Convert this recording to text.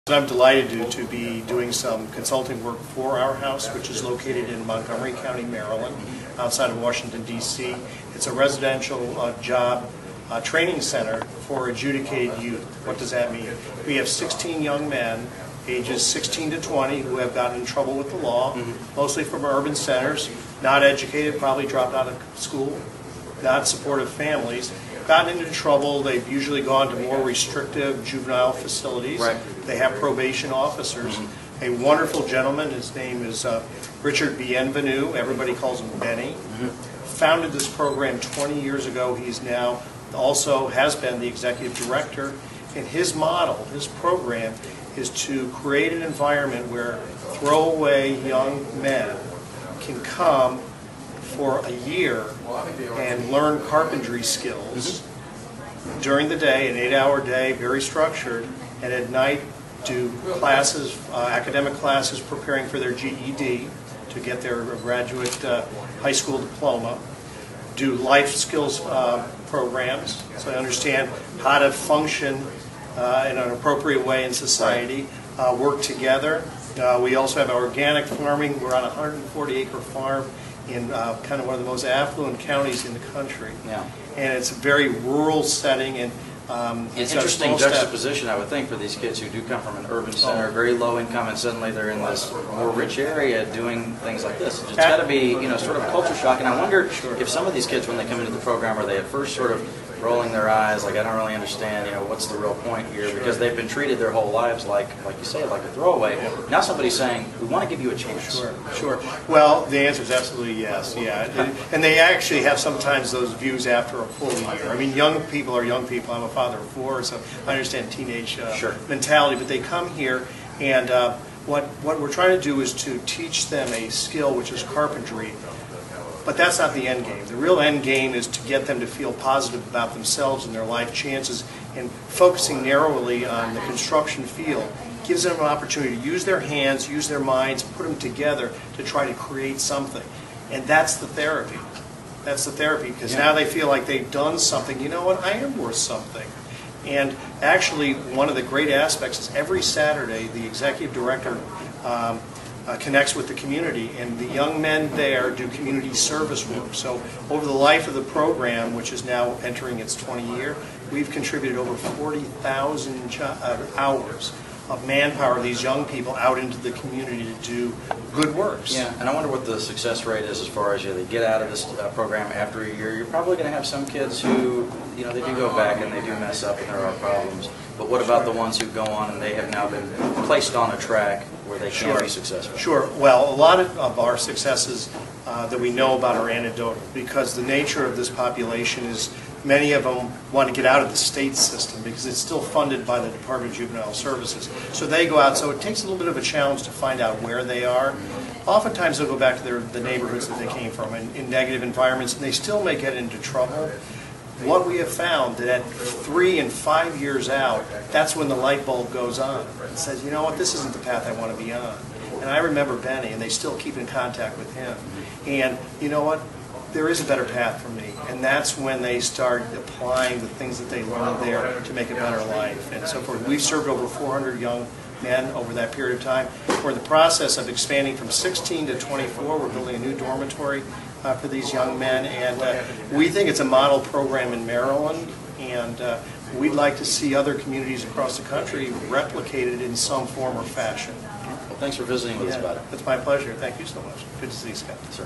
I'm delighted to be doing some consulting work for our house, which is located in Montgomery County, Maryland, outside of Washington, D.C. It's a residential job training center for adjudicated youth. What does that mean? We have 16 young men, ages 16 to 20, who have gotten in trouble with the law, mostly from urban centers, not educated, probably dropped out of school, not supportive families, gotten into trouble. They've usually gone to more restrictive juvenile facilities. Right. They have probation officers. A wonderful gentleman, his name is Richard Bienvenu, everybody calls him Benny, founded this program 20 years ago. He's now also has been the executive director, and his model, his program, is to create an environment where throwaway young men can come for a year and learn carpentry skills during the day, an 8-hour day, very structured, and at night do classes, academic classes preparing for their GED to get their graduate high school diploma, do life skills programs so they understand how to function in an appropriate way in society, work together. We also have organic farming. We're on a 140-acre farm in kind of one of the most affluent counties in the country. Yeah. And it's a very rural setting, and it's an interesting juxtaposition, I would think, for these kids who do come from an urban center, very low income, and suddenly they're in this more rich area doing things like this. It's got to be, sort of culture shock. And I wonder if some of these kids, when they come into the program, are they at first sort of rolling their eyes, like, I don't really understand, what's the real point here? Because they've been treated their whole lives like you say, like a throwaway. Now somebody's saying, we want to give you a chance. Sure. Well, the answer is absolutely yes, yeah. And they actually have sometimes those views after a full year. I mean, young people are young people. I'm a father of 4, so I understand teenage mentality, but they come here, and what we're trying to do is to teach them a skill, which is carpentry. But that's not the end game. The real end game is to get them to feel positive about themselves and their life chances, and focusing narrowly on the construction field gives them an opportunity to use their hands, use their minds, put them together to try to create something. And that's the therapy. That's the therapy, because now they feel like they've done something. You know what? I am worth something. And actually, one of the great aspects is every Saturday the executive director connects with the community, and the young men there do community service work. So over the life of the program, which is now entering its 20th year, we've contributed over 40,000 hours of manpower of these young people out into the community to do good works. Yeah, and I wonder what the success rate is as far as they get out of this program after a year. You're probably going to have some kids who, they do go back and they do mess up and there are problems. But what about the ones who go on and they have now been placed on a track where they can be successful? Sure. Well, a lot of our successes that we know about are anecdotal, because the nature of this population is many of them want to get out of the state system because it's still funded by the Department of Juvenile Services. So they go out. So it takes a little bit of a challenge to find out where they are. Oftentimes they'll go back to the neighborhoods that they came from in negative environments, and they still may get into trouble. What we have found that at 3 and 5 years out, that's when the light bulb goes on. It says, you know what, this isn't the path I want to be on. And I remember Benny, and they still keep in contact with him. And you know what, there is a better path for me. And that's when they start applying the things that they learned there to make a better life and so forth. We've served over 400 young men over that period of time. We're in the process of expanding from 16 to 24. We're building a new dormitory for these young men, and we think it's a model program in Maryland, and we'd like to see other communities across the country replicate it in some form or fashion. Well, thanks for visiting with us about it. It's my pleasure. Thank you so much. Good to see you, Scott. Sir.